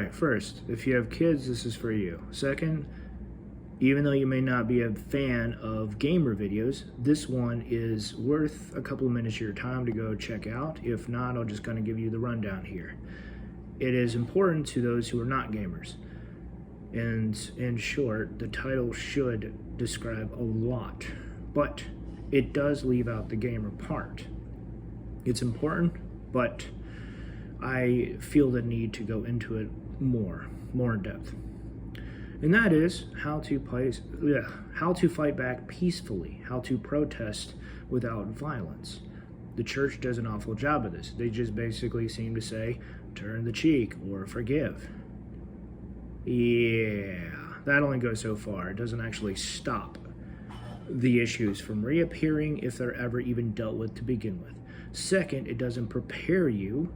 right, first, if you have kids, this is for you. Second, even though you may not be a fan of gamer videos, this one is worth a couple of minutes of your time to go check out. If not, I'll just kind of give you the rundown here. It is important to those who are not gamers. And in short, the title should describe a lot, but it does leave out the gamer part. It's important, but I feel the need to go into it more in depth. And that is how to fight back peacefully, how to protest without violence. The church does an awful job of this. They just basically seem to say, turn the cheek or forgive. Yeah, that only goes so far. It doesn't actually stop the issues from reappearing if they're ever even dealt with to begin with. Second, it doesn't prepare you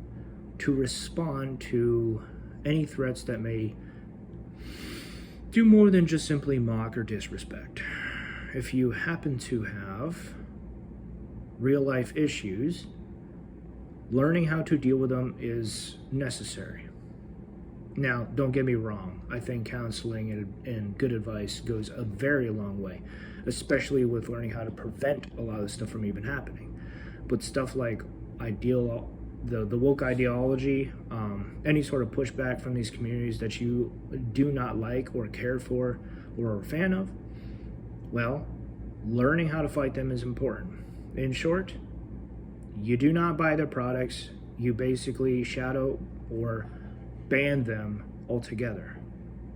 to respond to any threats that may do more than just simply mock or disrespect. If you happen to have real life issues, learning how to deal with them is necessary. Now, don't get me wrong. I think counseling and good advice goes a very long way, especially with learning how to prevent a lot of stuff from even happening. But stuff like the woke ideology, any sort of pushback from these communities that you do not like or care for or are a fan of, well, learning how to fight them is important. In short, you do not buy their products. You basically shadow or ban them altogether.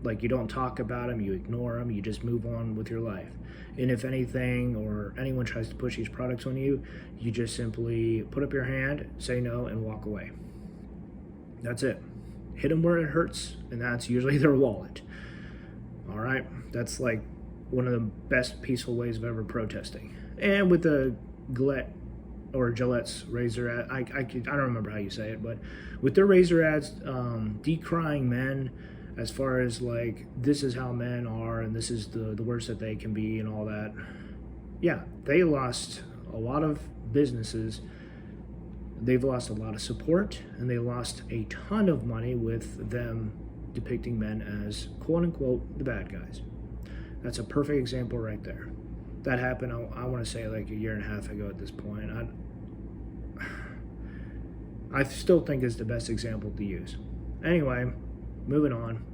Like, you don't talk about them, you ignore them, you just move on with your life. And if anything or anyone tries to push these products on you, you just simply put up your hand, say no, and walk away. That's it. Hit them where it hurts, and that's usually their wallet. All right? That's like one of the best peaceful ways of ever protesting. And with the Gillette's razor ad, I don't remember how you say it, but with their razor ads decrying men as far as like, this is how men are and this is the worst that they can be and all that. Yeah, they lost a lot of businesses. They've lost a lot of support, and they lost a ton of money with them depicting men as quote unquote the bad guys. That's a perfect example right there. That happened, I want to say, like a year and a half ago at this point. I still think it's the best example to use. Anyway, moving on.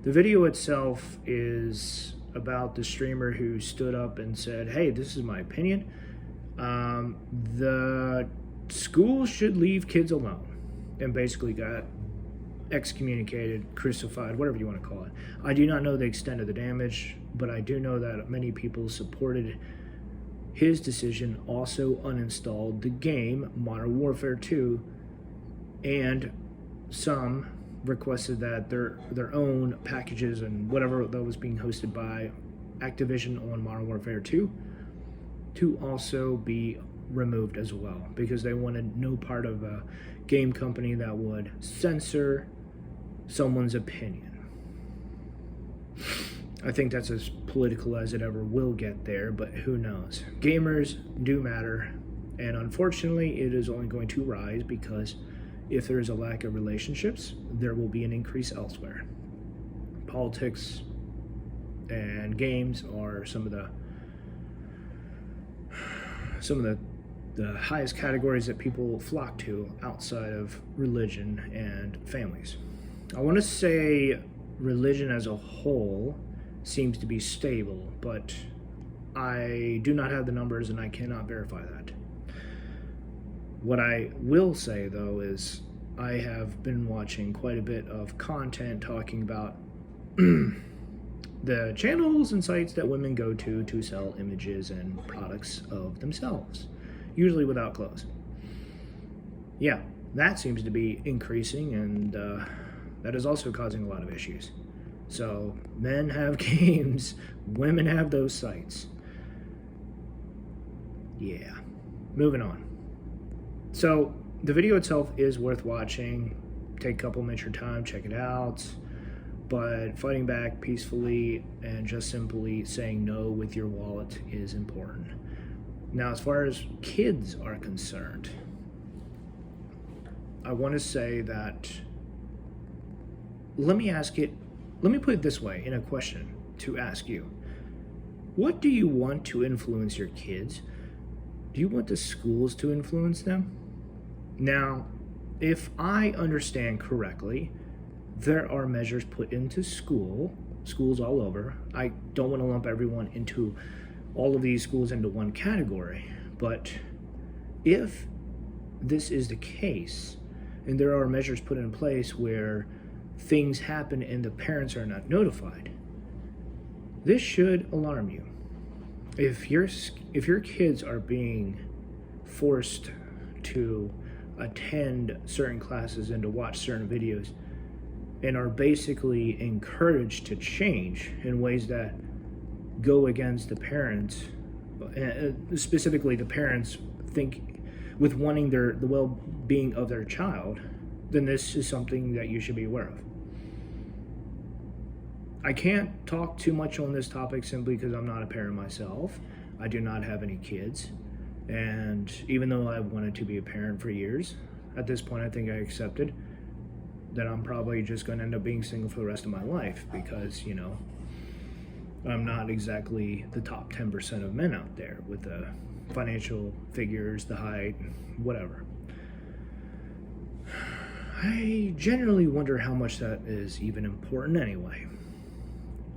The video itself is about the streamer who stood up and said, hey, this is my opinion. The school should leave kids alone, and basically got excommunicated, crucified, whatever you want to call it. I do not know the extent of the damage, but I do know that many people supported his decision, also uninstalled the game Modern Warfare 2, and some requested that their own packages and whatever that was being hosted by Activision on Modern Warfare 2 to also be removed as well, because they wanted no part of a game company that would censor someone's opinion. I think that's as political as it ever will get there, but who knows? Gamers do matter, and unfortunately it is only going to rise, because if there is a lack of relationships, there will be an increase elsewhere. Politics and games are some of the highest categories that people flock to outside of religion and families. I want to say religion as a whole seems to be stable, but I do not have the numbers and I cannot verify that. What I will say, though, is I have been watching quite a bit of content talking about the channels and sites that women go to sell images and products of themselves, usually without clothes. Yeah, that seems to be increasing, and that is also causing a lot of issues. So men have games, women have those sites. Yeah, moving on. So the video itself is worth watching. Take a couple minutes of your time, check it out. But fighting back peacefully and just simply saying no with your wallet is important. Now, as far as kids are concerned, I want to say that let me put it this way in a question to ask you. What do you want to influence your kids? Do you want the schools to influence them? Now, if I understand correctly, there are measures put into schools all over. I don't want to lump everyone into all of these schools into one category, but if this is the case, and there are measures put in place where things happen and the parents are not notified, this should alarm you. If your kids are being forced to attend certain classes and to watch certain videos and are basically encouraged to change in ways that go against the parents, specifically the parents think with wanting the well-being of their child, then this is something that you should be aware of. I can't talk too much on this topic simply because I'm not a parent myself. I do not have any kids. And even though I've wanted to be a parent for years, at this point I think I accepted that I'm probably just going to end up being single for the rest of my life because, I'm not exactly the top 10% of men out there with the financial figures, the height, whatever. I generally wonder how much that is even important anyway.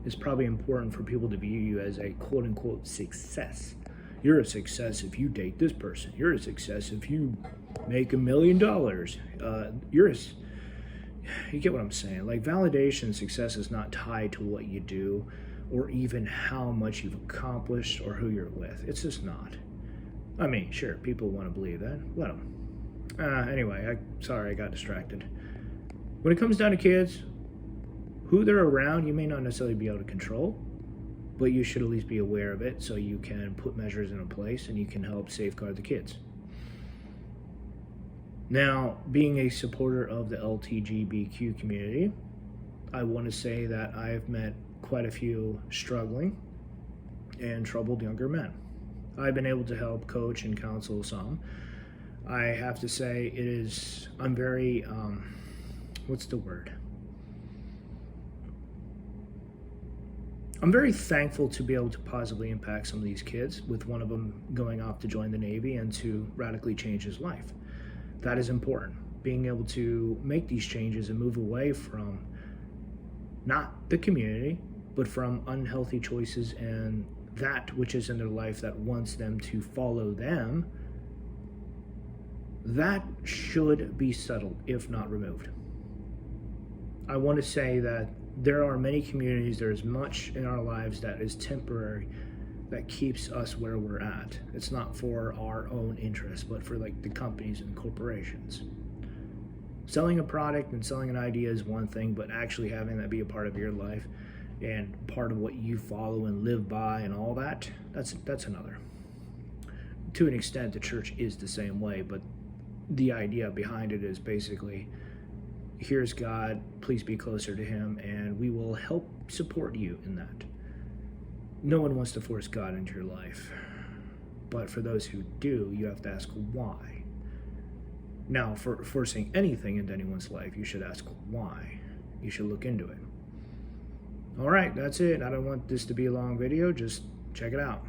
It's probably important for people to view you as a quote-unquote success. You're a success if you date this person. You're a success if you make $1 million. You get what I'm saying? Like, validation, success is not tied to what you do or even how much you've accomplished or who you're with. It's just not. I mean, sure, people want to believe that. Let them. Anyway, sorry I got distracted. When it comes down to kids, who they're around, you may not necessarily be able to control, but you should at least be aware of it so you can put measures into place and you can help safeguard the kids. Now, being a supporter of the LGBTQ community, I want to say that I've met quite a few struggling and troubled younger men. I've been able to help coach and counsel some. I have to say I'm very, what's the word? I'm very thankful to be able to positively impact some of these kids, with one of them going off to join the Navy and to radically change his life. That is important. Being able to make these changes and move away from not the community, but from unhealthy choices and that which is in their life that wants them to follow them, that should be settled, if not removed. I want to say that there are many communities, there's much in our lives that is temporary, that keeps us where we're at. It's not for our own interests, but for like the companies and corporations. Selling a product and selling an idea is one thing, but actually having that be a part of your life and part of what you follow and live by and all that, that's another. To an extent, the church is the same way, but the idea behind it is basically, here's God, please be closer to him, and we will help support you in that. No one wants to force God into your life, but for those who do, you have to ask why. Now, for forcing anything into anyone's life, you should ask why. You should look into it. All right, that's it. I don't want this to be a long video. Just check it out.